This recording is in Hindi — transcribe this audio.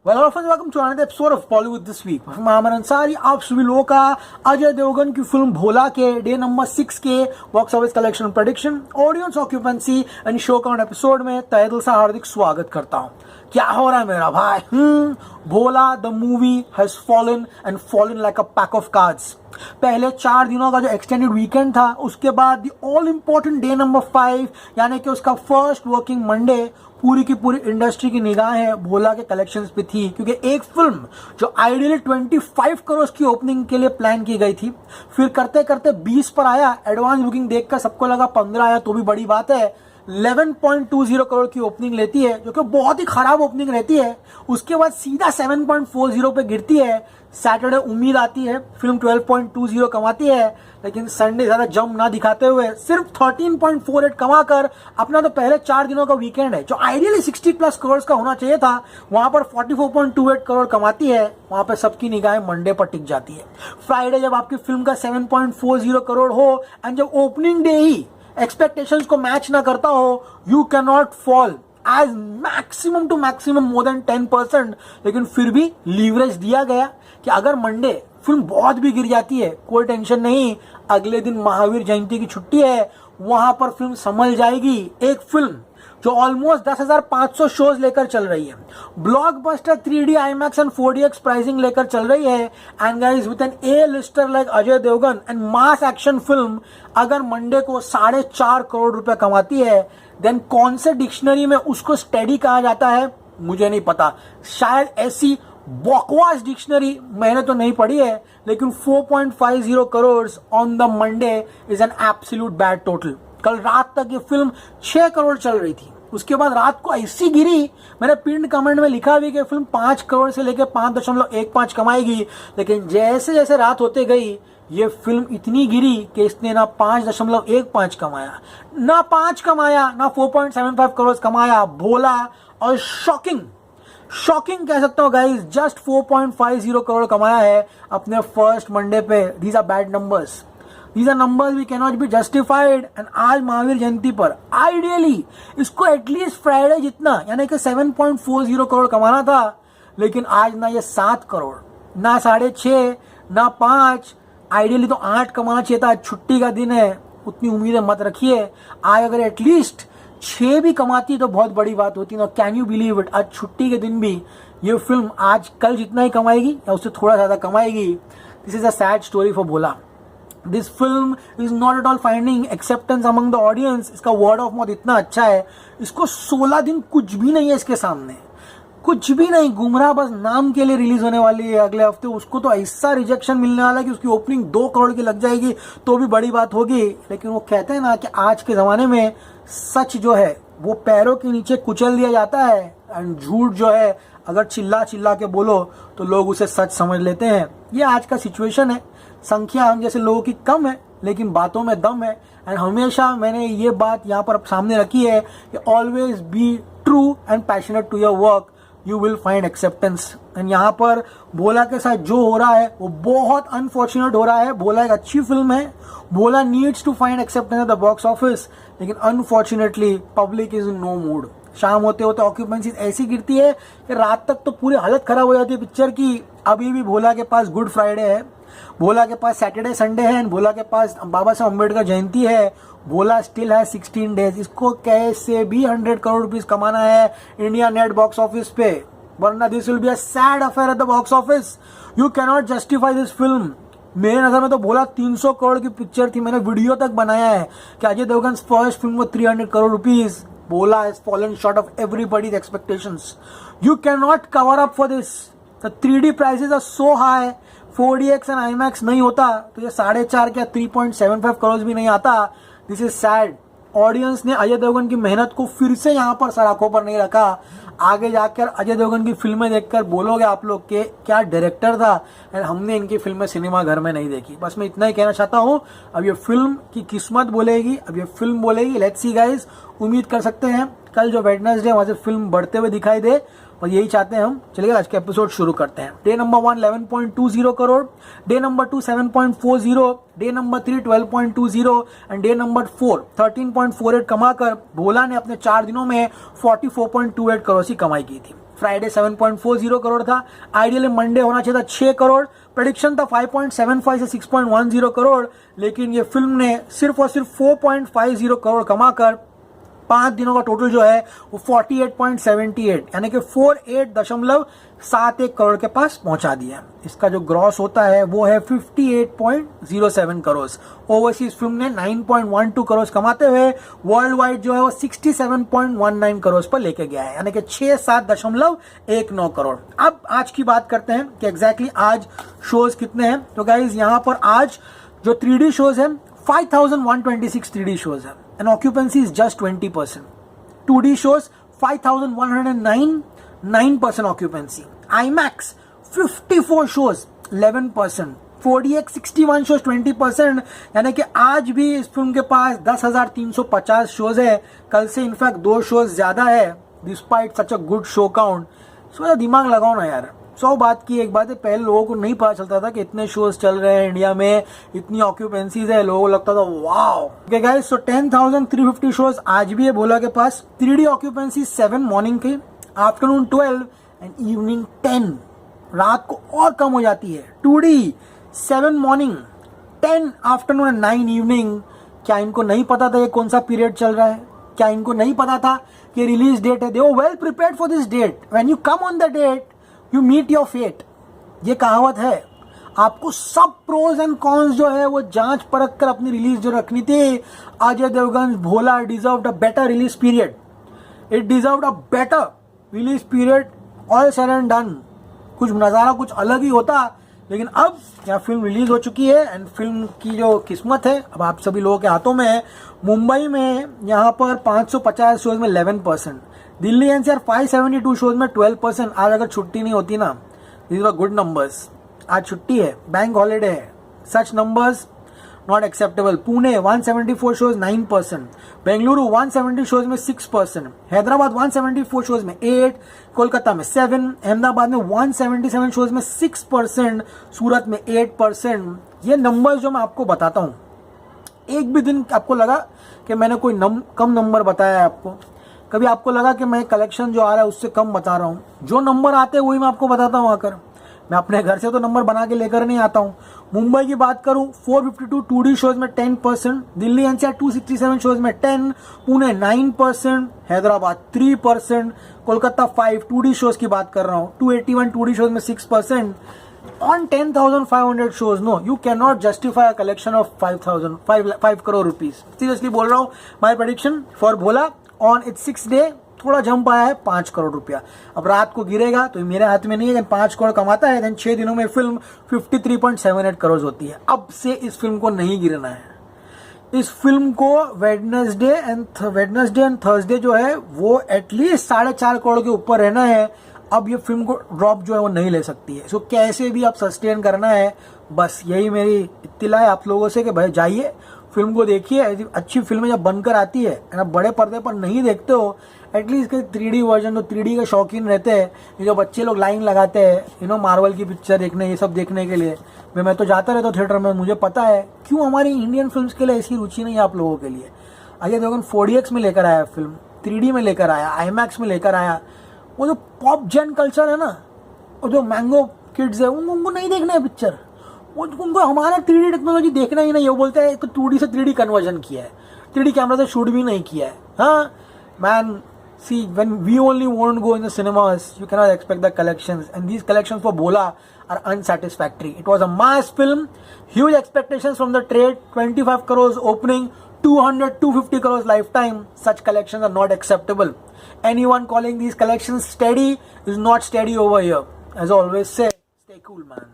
Well friends, welcome to another episode of Bollywood this week. मैं आमिर अंसारी आप सभी लोगों का अजय देवगन की फिल्म भोला के डे नंबर 6 के box office collection prediction, audience occupancy and show count episode में तहे दिल से हार्दिक स्वागत करता हूं। क्या हो रहा है मेरा भाई? Bhola the movie has fallen and fallen like a pack of cards. पहले 4 दिनों का जो एक्सटेंडेड वीकेंड था, उसके बाद the all important day number 5 यानी कि उसका फर्स्ट वर्किंग मंडे, पूरी की पूरी इंडस्ट्री की निगाहें भोला के कलेक्शंस पे थी। क्योंकि एक फिल्म जो आइडियली 25 करोड़ की ओपनिंग के लिए प्लान की गई थी, फिर करते करते 20 पर आया। एडवांस बुकिंग देखकर सबको लगा 15 आया तो भी बड़ी बात है। 11.20 करोड़ की ओपनिंग लेती है, जो कि बहुत ही खराब ओपनिंग रहती है। उसके बाद सीधा 7.40 पे गिरती है। सैटरडे उम्मीद आती है फिल्म 12.20 कमाती है, लेकिन संडे ज्यादा जम ना दिखाते हुए सिर्फ 13.48 कमाकर अपना तो पहले 4 दिनों का वीकेंड है, जो आइडियली 60+ करोड़ का होना चाहिए था, वहां पर 44.28 करोड़ कमाती है। वहां पर सबकी निगाहें मंडे पर टिक जाती है। फ्राइडे जब आपकी फिल्म का 7.40 करोड़ हो एंड जब ओपनिंग डे ही एक्सपेक्टेशंस को मैच ना करता हो, you can not fall as maximum to maximum more than 10%। लेकिन फिर भी लीवरेज दिया गया कि अगर मंडे फिल्म बहुत भी गिर जाती है, कोई टेंशन नहीं, अगले दिन महावीर जयंती की छुट्टी है, वहां पर फिल्म संभल जाएगी। एक फिल्म जो ऑलमोस्ट 10,500 शोज लेकर चल रही है, blockbuster 3D IMAX and 4DX pricing लेकर चल रही है, and guys with an A lister like Ajay Devgn and mass action film अगर मंडे को 4.5 करोड़ रुपए कमाती है, देन कौन से डिक्शनरी में उसको स्टडी कहा जाता है मुझे नहीं पता। शायद ऐसी बकवास डिक्शनरी मैंने तो नहीं पढ़ी है, लेकिन 4.50 crore on the Monday is an absolute bad total. कल रात तक ये फिल्म 6 करोड़ चल रही थी, उसके बाद रात को ऐसी गिरी, मैंने पिन कमेंट में लिखा भी कि फिल्म 5 करोड़ से लेकर 5.15 कमाएगी। लेकिन जैसे जैसे रात होते गई, ये फिल्म इतनी गिरी कि इसने ना 5.15 कमाया, ना 5 कमाया, ना 4.75 करोड़ कमाया। भोला और शॉकिंग कह सकता हूँ गाइस, जस्ट 4.50 करोड़ कमाया है अपने फर्स्ट मंडे पे। These are bad numbers, these are numbers we can not be justified. And आज महावीर जयंती पर आइडियली इसको एटलीस्ट फ्राइडे जितना यानी कि 7.40 करोड़ कमाना था, लेकिन आज ना ये 7 करोड़, ना 6.5, ना 5, आइडियली तो 8 कमाना चाहिए था। छुट्टी का दिन है, उतनी उम्मीदें मत रखिए। आज अगर एटलीस्ट 6 भी कमाती तो बहुत बड़ी बात होती ना। कैन यू बिलीव इट, आज छुट्टी के दिन भी ये फिल्म आज कल जितना ही कमाएगी या उससे थोड़ा ज्यादा कमाएगी। This is a sad story for Bhola. This film is not at all finding acceptance among the audience. इसका वर्ड ऑफ माउथ इतना अच्छा है, इसको 16 दिन कुछ भी नहीं है इसके सामने, कुछ भी नहीं। गुमराह बस नाम के लिए रिलीज होने वाली है अगले हफ्ते, उसको तो ऐसा रिजेक्शन मिलने वाला है कि उसकी ओपनिंग 2 करोड़ की लग जाएगी तो भी बड़ी बात होगी। लेकिन वो कहते हैं ना कि आज के जमाने में सच जो है वो पैरों के नीचे कुचल दिया जाता है, एंड झूठ जो है अगर चिल्ला चिल्ला के बोलो तो लोग उसे सच समझ लेते हैं। ये आज का सिचुएशन है। संख्या हम जैसे लोगों की कम है, लेकिन बातों में दम है। एंड हमेशा मैंने ये बात यहाँ पर सामने रखी है कि always be true and passionate to your work, you will find acceptance. And यहाँ पर भोला के साथ जो हो रहा है वो बहुत अनफॉर्चुनेट हो रहा है। भोला एक अच्छी फिल्म है, Bhola needs to find acceptance at the box office, लेकिन unfortunately public is in no mood. शाम होते होते ऑक्यूपेंसी ऐसी गिरती है कि रात तक तो पूरी हालत खराब हो जाती है पिक्चर की। अभी भी भोला के पास गुड फ्राइडे है, भोला के पास सैटरडे संडे है, भोला के पास बाबा साहब अम्बेडकर जयंती है। भोला स्टिल है 16 डेज। इसको कैसे भी 100 करोड़ रुपीस कमाना है इंडिया नेट बॉक्स ऑफिस पे, वरना this will be a sad affair eight the box office. You can not justify this film. मेरे नजर में तो भोला 300 करोड़ की पिक्चर थी। मैंने वीडियो तक बनाया है कि अजय देवगन फर्स्ट फिल्म को 300 crore rupees. Bhola has fallen short of everybody's expectations. You can not cover up for this. The 3D prices are so high, 4DX and IMAX नहीं होता तो ये 4.5 क्या 3.75 करोड़ भी नहीं आता। This is sad. ऑडियंस ने अजय देवगन की मेहनत को फिर से यहाँ पर सराखों पर नहीं रखा। आगे जाकर अजय देवगन की फिल्में देखकर बोलोगे आप लोग के क्या डायरेक्टर था, एंड हमने इनकी फिल्में सिनेमा घर में नहीं देखी। बस मैं इतना ही कहना चाहता हूँ। अब ये फिल्म की किस्मत बोलेगी, अब ये फिल्म बोलेगी। लेट्स सी गाइस, उम्मीद कर सकते हैं कल जो वेडनेसडे वहां से फिल्म बढ़ते हुए दिखाई दे, और यही चाहते हैं हम। चलिए आज के एपिसोड शुरू करते हैं। Day number 1 11.20 crore, day number 2 7.40, day number 3 12.20 and day number 4 13.48 कमाकर भोला ने अपने 4 दिनों में 44.28 करोड़ की कमाई की थी। फ्राइडे 7.40 करोड़ था, आइडियली मंडे होना चाहिए था 6 करोड़, प्रेडिक्शन था 5.75 से 6.10 करोड़, लेकिन ये फिल्म ने सिर्फ और सिर्फ 4.50 करोड़ कमाकर 5 दिनों का टोटल जो है वो 48.78 यानी कि 48.71 करोड़ के पास पहुंचा दिया। इसका जो ग्रॉस होता है वो है 58.07 करोड़। ओवरसीज फिल्म ने 9.12 करोड़ कमाते हुए वर्ल्ड वाइड जो है वो 67.19 करोड़ पर लेके गया है, यानी कि 67.19 करोड़। अब आज की बात करते हैं कि एग्जैक्टली आज शोज कितने हैं। तो गाइज यहाँ पर आज जो 3D शोज है 5126 3D shows है and occupancy is just 20%. 2D shows 5109, 9% occupancy. IMAX 54 shows 11%. 4DX 61 shows 20%, यानी कि आज भी इस फिल्म के पास 10,350 शोज है। कल से इनफैक्ट 2 शोज ज्यादा है despite such a good show count. So दिमाग लगाओ ना यार। 100 बात की एक बात है, पहले लोगों को नहीं पता चलता था कि इतने शोज चल रहे हैं इंडिया में, इतनी ऑक्यूपेंसीज है, लोगों को लगता था वाओ। ओके गाइस, सो 10,350 शोज आज भी है भोला के पास। 3D ऑक्यूपेंसी 7 मॉर्निंग की, आफ्टरनून 12 एंड इवनिंग 10, रात को और कम हो जाती है। 2D 7 morning, 10 afternoon and 9 evening. क्या इनको नहीं पता था ये कौन सा पीरियड चल रहा है? क्या इनको नहीं पता था कि रिलीज डेट है? They were well prepared for this date. When you come on the date you meet your fate, ये कहावत है। आपको सब प्रोज एंड कॉन्स जो है वो जांच परख कर अपनी रिलीज जो रखनी थी। Ajay Devgn Bhola deserved a better release period, it deserved a better release period. All said and done, कुछ नज़ारा कुछ अलग ही होता, लेकिन अब यहाँ फिल्म रिलीज हो चुकी है एंड फिल्म की जो किस्मत है अब आप सभी लोगों के हाथों में है। मुंबई में यहाँ पर 550 शोज में 11%, दिल्ली एनसीआर 572 शोज में 12%। आज अगर छुट्टी नहीं होती ना, दीज वर गुड नंबर्स। आज छुट्टी है, बैंक हॉलीडे है, such numbers not acceptable. Pune 174 shows 9%, Bengaluru 170 shows में 6%, हैदराबाद 174 शोज में 8%, कोलकाता में 7%, अहमदाबाद में 177 शोज में 6%, सूरत में 8%। ये नंबर्स जो मैं आपको बताता हूँ, एक भी दिन आपको लगा कि मैंने कोई कम नंबर बताया है आपको? कभी आपको लगा कि मैं कलेक्शन जो आ रहा है उससे कम बता रहा हूँ? जो नंबर आते हैं वही मैं आपको बताता हूँ आकर। मैं अपने घर से तो नंबर बना के लेकर नहीं आता हूँ। मुंबई की बात करूँ 452 2D शोज में 10%, दिल्ली एनसीआर 267 शोज में 10%, पुणे 9%, हैदराबाद 3%, कोलकाता 5 2D शोज की बात कर रहा हूँ, 281 2D शोज में 6%। On 10,500 shows, no, you cannot justify a collection of 5 crore rupees. Seriously बोल रहा हूँ, my prediction for Bhola on its 6th day थोड़ा जंप आया है 5 करोड़ रुपया। अब रात को गिरेगा तो मेरे हाथ में नहीं है, 5 करोड़ कमाता है देन 6 दिनों में फिल्म 53.78 करोड़ होती है। अब से इस फिल्म को नहीं गिरना है। इस फिल्म को वेडनेसडे एंड थर्सडे जो है वो एटलीस्ट 4.5 करोड़ के ऊपर रहना है। अब ये फिल्म को ड्रॉप जो है वो नहीं ले सकती है। सो कैसे भी आप सस्टेन करना है, बस यही मेरी इत्तिला है आप लोगों से कि भाई जाइए फिल्म को देखिए। अच्छी फिल्में जब बनकर आती है आप बड़े पर्दे पर नहीं देखते हो, एटलीस्ट 3D वर्जन, तो 3D के शौकीन रहते हैं, ये जो बच्चे लोग लाइन लगाते हैं मार्वल की पिक्चर देखने, ये सब देखने के लिए। मैं तो जाता रहता हूँ थिएटर में, मुझे पता है क्यों हमारी इंडियन फिल्म के लिए ऐसी रुचि नहीं है आप लोगों के लिए। अजय देवगन 4DX में लेकर आया फिल्म, 3D में लेकर आया, IMAX में लेकर आया। वो जो पॉप जेन कल्चर है ना, वो जो मैंगो किड्स है, उनको नहीं देखना है पिक्चर, उनको हमारा 3D टेक्नोलॉजी देखना ही नहीं है। वो बोलते हैं तो 2D से 3D कन्वर्जन किया है, 3D कैमरा से शूट भी नहीं किया है। हाँ man, see when we only won't go in the cinemas, you cannot expect the collections, and these collections for Bhola are unsatisfactory. It was a mass film, huge expectations from the trade, 25 crores opening, 200-250 crores lifetime. Such collections are not acceptable. Anyone calling these collections steady is not steady over here. As I always say, stay cool, man.